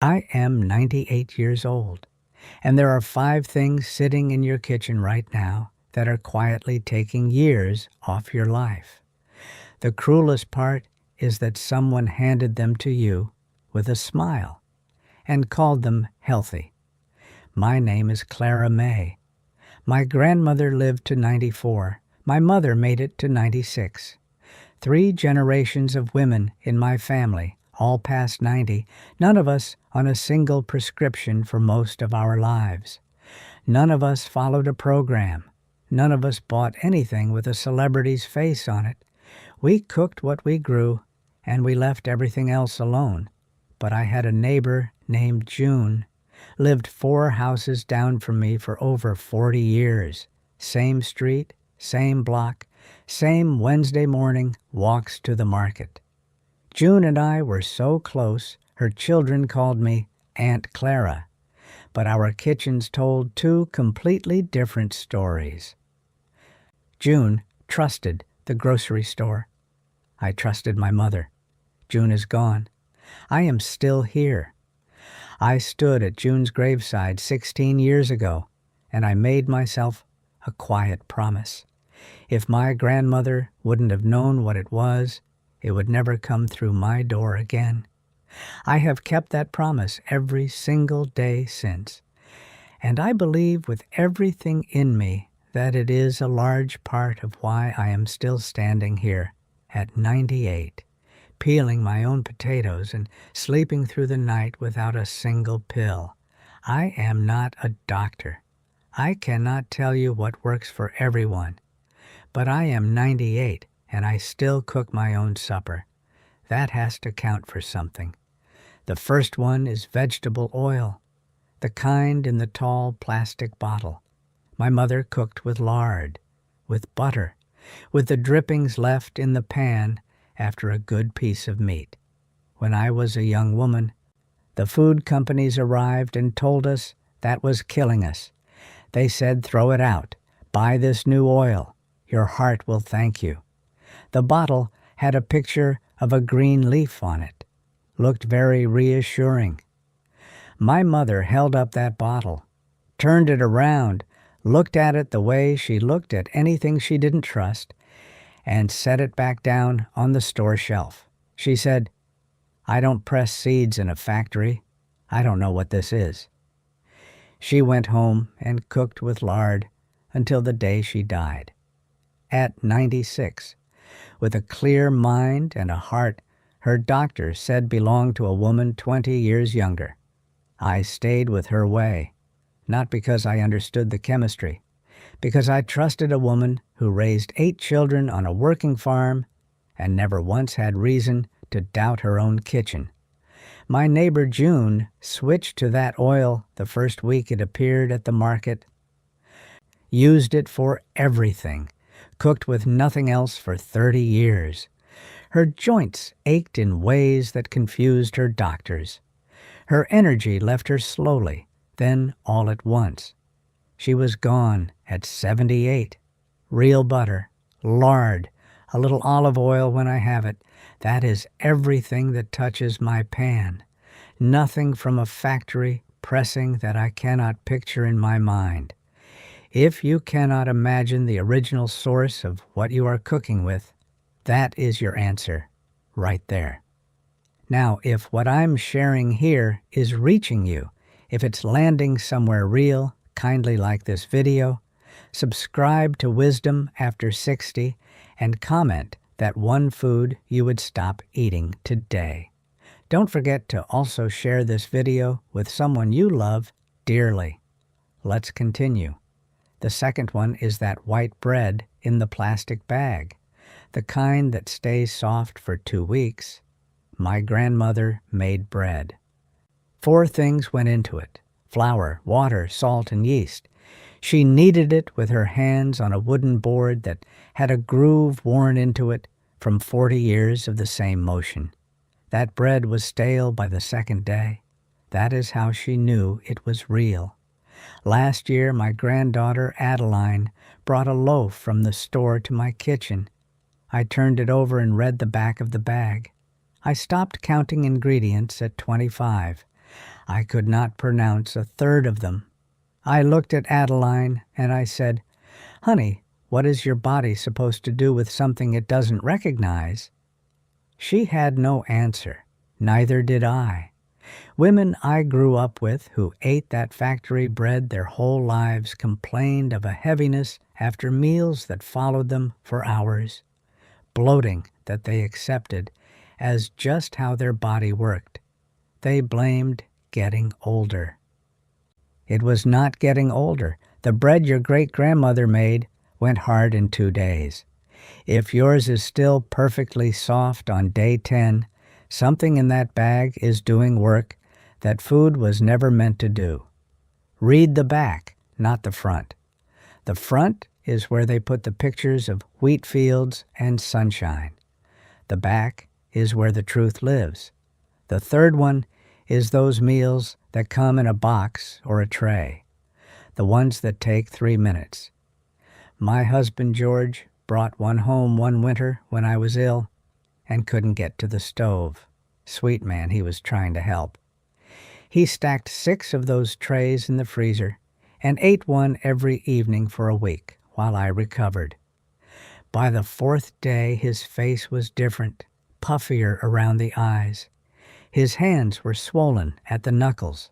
I am 98 years old, and there are 5 things sitting in your kitchen right now that are quietly taking years off your life. The cruelest part is that someone handed them to you with a smile and called them healthy. My name is Clara May. My grandmother lived to 94. My mother made it to 96. 3 generations of women in my family, all past 90, none of us on a single prescription for most of our lives. None of us followed a program. None of us bought anything with a celebrity's face on it. We cooked what we grew, and we left everything else alone. But I had a neighbor named June, lived 4 houses down from me for over 40 years. Same street, same block, same Wednesday morning walks to the market. June and I were so close, her children called me Aunt Clara, but our kitchens told 2 completely different stories. June trusted the grocery store. I trusted my mother. June is gone. I am still here. I stood at June's graveside 16 years ago, and I made myself a quiet promise. If my grandmother wouldn't have known what it was, it would never come through my door again. I have kept that promise every single day since, and I believe with everything in me that it is a large part of why I am still standing here at 98, peeling my own potatoes and sleeping through the night without a single pill. I am not a doctor. I cannot tell you what works for everyone, but I am 98 and I still cook my own supper. That has to count for something. The first one is vegetable oil, the kind in the tall plastic bottle. My mother cooked with lard, with butter, with the drippings left in the pan after a good piece of meat. When I was a young woman, the food companies arrived and told us that was killing us. They said, "Throw it out. Buy this new oil. Your heart will thank you." The bottle had a picture of a green leaf on it. Looked very reassuring. My mother held up that bottle, turned it around, looked at it the way she looked at anything she didn't trust, and set it back down on the store shelf. She said, "I don't press seeds in a factory. I don't know what this is." She went home and cooked with lard until the day she died. At 96, with a clear mind and a heart her doctor said belonged to a woman 20 years younger. I stayed with her way, not because I understood the chemistry, because I trusted a woman who raised 8 children on a working farm and never once had reason to doubt her own kitchen. My neighbor June switched to that oil the first week it appeared at the market, used it for everything, cooked with nothing else for 30 years. Her joints ached in ways that confused her doctors. Her energy left her slowly, then all at once. She was gone at 78. Real butter, lard, a little olive oil when I have it. That is everything that touches my pan. Nothing from a factory pressing that I cannot picture in my mind. If you cannot imagine the original source of what you are cooking with, that is your answer right there. Now, if what I'm sharing here is reaching you, if it's landing somewhere real, kindly like this video, subscribe to Wisdom After 60 and comment that one food you would stop eating today. Don't forget to also share this video with someone you love dearly. Let's continue. The second one is that white bread in the plastic bag, the kind that stays soft for 2 weeks. My grandmother made bread. 4 things went into it: flour, water, salt, and yeast. She kneaded it with her hands on a wooden board that had a groove worn into it from 40 years of the same motion. That bread was stale by the 2nd day. That is how she knew it was real. Last year, my granddaughter Adeline brought a loaf from the store to my kitchen. I turned it over and read the back of the bag. I stopped counting ingredients at 25. I could not pronounce a third of them. I looked at Adeline and I said, "Honey, what is your body supposed to do with something it doesn't recognize?" She had no answer. Neither did I. Women I grew up with who ate that factory bread their whole lives complained of a heaviness after meals that followed them for hours, bloating that they accepted as just how their body worked. They blamed getting older. It was not getting older. The bread your great-grandmother made went hard in 2 days. If yours is still perfectly soft on day 10, something in that bag is doing work that food was never meant to do. Read the back, not the front. The front is where they put the pictures of wheat fields and sunshine. The back is where the truth lives. The third one is those meals that come in a box or a tray, the ones that take 3 minutes. My husband George brought one home one winter when I was ill and couldn't get to the stove. Sweet man, he was trying to help. He stacked 6 of those trays in the freezer and ate one every evening for a week while I recovered. By the 4th day, his face was different, puffier around the eyes. His hands were swollen at the knuckles.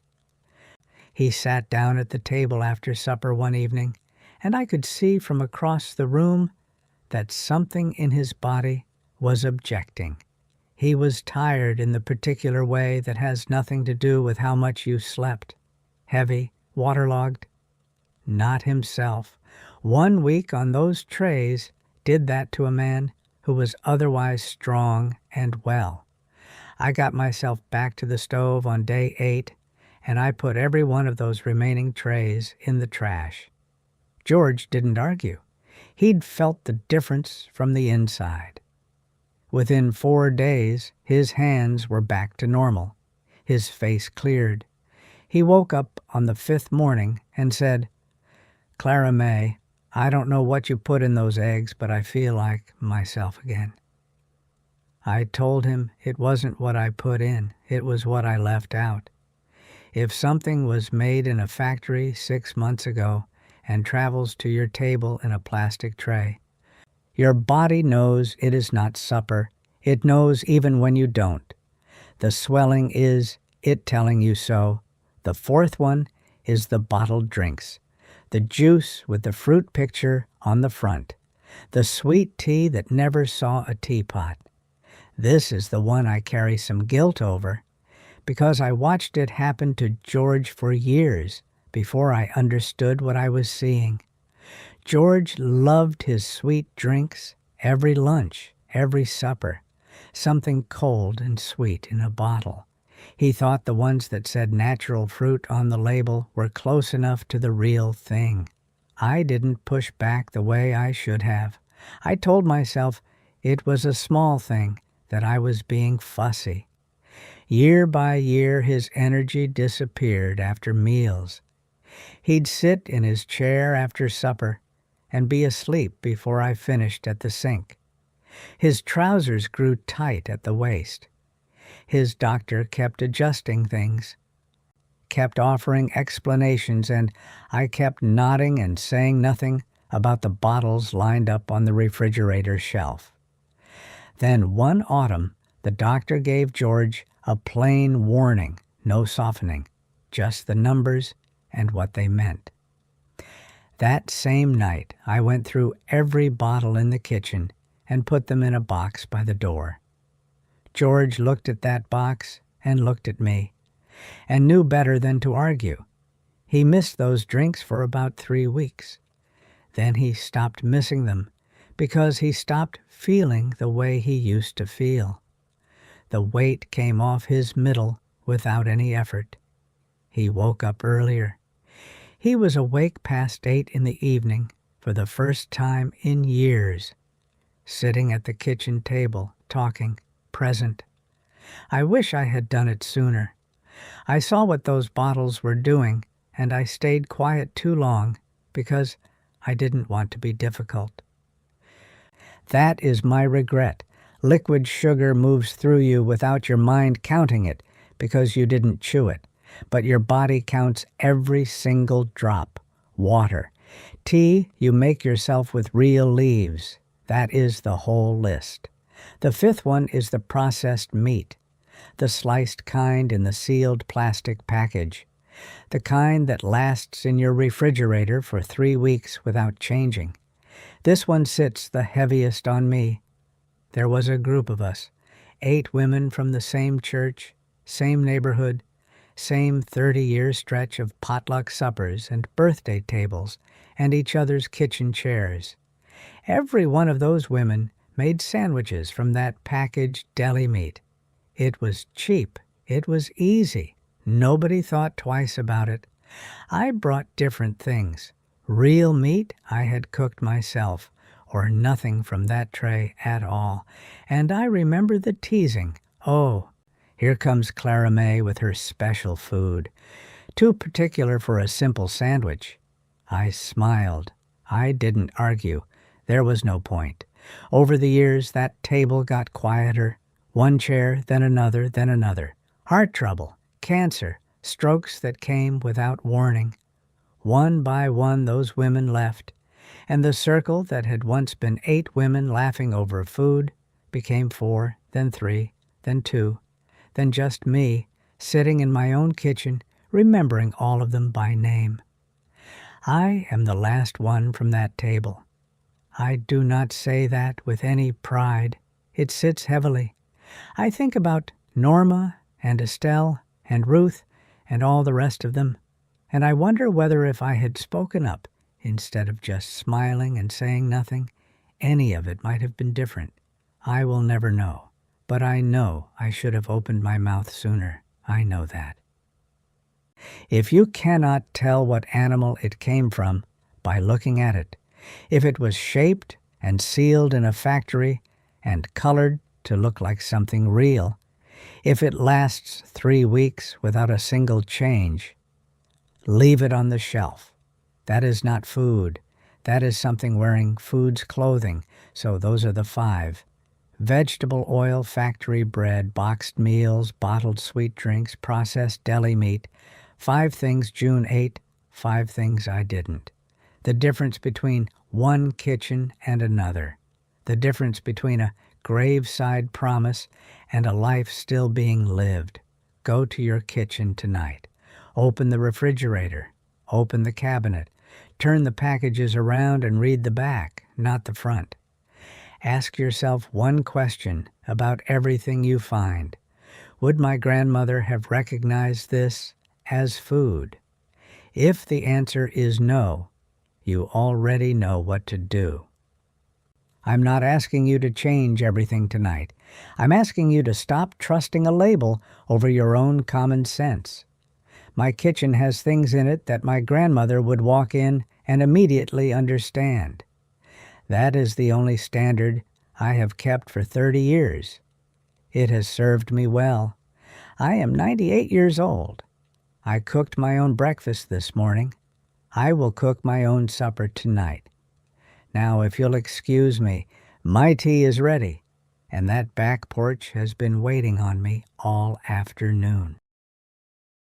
He sat down at the table after supper one evening, and I could see from across the room that something in his body was objecting. He was tired in the particular way that has nothing to do with how much you slept. Heavy, waterlogged. Not himself. 1 week on those trays did that to a man who was otherwise strong and well. I got myself back to the stove on day 8, and I put every one of those remaining trays in the trash. George didn't argue. He'd felt the difference from the inside. Within 4 days, his hands were back to normal. His face cleared. He woke up on the 5th morning and said, "Clara May, I don't know what you put in those eggs, but I feel like myself again." I told him it wasn't what I put in, it was what I left out. If something was made in a factory 6 months ago and travels to your table in a plastic tray, your body knows it is not supper. It knows even when you don't. The swelling is it telling you so. The 4th one is the bottled drinks. The juice with the fruit picture on the front. The sweet tea that never saw a teapot. This is the one I carry some guilt over, because I watched it happen to George for years before I understood what I was seeing. George loved his sweet drinks, every lunch, every supper, something cold and sweet in a bottle. He thought the ones that said natural fruit on the label were close enough to the real thing. I didn't push back the way I should have. I told myself it was a small thing, that I was being fussy. Year by year, his energy disappeared after meals. He'd sit in his chair after supper and be asleep before I finished at the sink. His trousers grew tight at the waist. His doctor kept adjusting things, kept offering explanations, and I kept nodding and saying nothing about the bottles lined up on the refrigerator shelf. Then one autumn, the doctor gave George a plain warning, no softening, just the numbers and what they meant. That same night, I went through every bottle in the kitchen and put them in a box by the door. George looked at that box and looked at me, and knew better than to argue. He missed those drinks for about 3 weeks. Then he stopped missing them because he stopped feeling the way he used to feel. The weight came off his middle without any effort. He woke up earlier. He was awake past 8 in the evening for the first time in years, sitting at the kitchen table, talking, present. I wish I had done it sooner. I saw what those bottles were doing, and I stayed quiet too long because I didn't want to be difficult. That is my regret. Liquid sugar moves through you without your mind counting it because you didn't chew it. but your body counts every single drop. Water. Tea you make yourself with real leaves. That is the whole list. The fifth one is the processed meat, the sliced kind in the sealed plastic package, the kind that lasts in your refrigerator for 3 weeks without changing. This one sits the heaviest on me. There was a group of us, 8 women from the same church, same neighborhood, same 30-year stretch of potluck suppers and birthday tables and each other's kitchen chairs. Every one of those women made sandwiches from that packaged deli meat. It was cheap. It was easy. Nobody thought twice about it. I brought different things. Real meat I had cooked myself, or nothing from that tray at all. And I remember the teasing. Oh, here comes Clara May with her special food. Too particular for a simple sandwich. I smiled. I didn't argue. There was no point. Over the years, that table got quieter. One chair, then another, then another. Heart trouble, cancer, strokes that came without warning. One by one those women left, and the circle that had once been 8 women laughing over food became 4, then 3, then 2, then just me, sitting in my own kitchen, remembering all of them by name. I am the last one from that table. I do not say that with any pride. It sits heavily. I think about Norma and Estelle and Ruth and all the rest of them, and I wonder whether if I had spoken up instead of just smiling and saying nothing, any of it might have been different. I will never know, but I know I should have opened my mouth sooner. I know that. If you cannot tell what animal it came from by looking at it, if it was shaped and sealed in a factory and colored to look like something real, if it lasts 3 weeks without a single change, leave it on the shelf. That is not food. That is something wearing food's clothing, so those are the 5. Vegetable oil, factory bread, boxed meals, bottled sweet drinks, processed deli meat. 5 things June ate, 5 things I didn't. The difference between one kitchen and another. The difference between a graveside promise and a life still being lived. Go to your kitchen tonight. Open the refrigerator. Open the cabinet. Turn the packages around and read the back, not the front. Ask yourself one question about everything you find. Would my grandmother have recognized this as food? If the answer is no, you already know what to do. I'm not asking you to change everything tonight. I'm asking you to stop trusting a label over your own common sense. My kitchen has things in it that my grandmother would walk in and immediately understand. That is the only standard I have kept for 30 years. It has served me well. I am 98 years old. I cooked my own breakfast this morning. I will cook my own supper tonight. Now, if you'll excuse me, my tea is ready, and that back porch has been waiting on me all afternoon.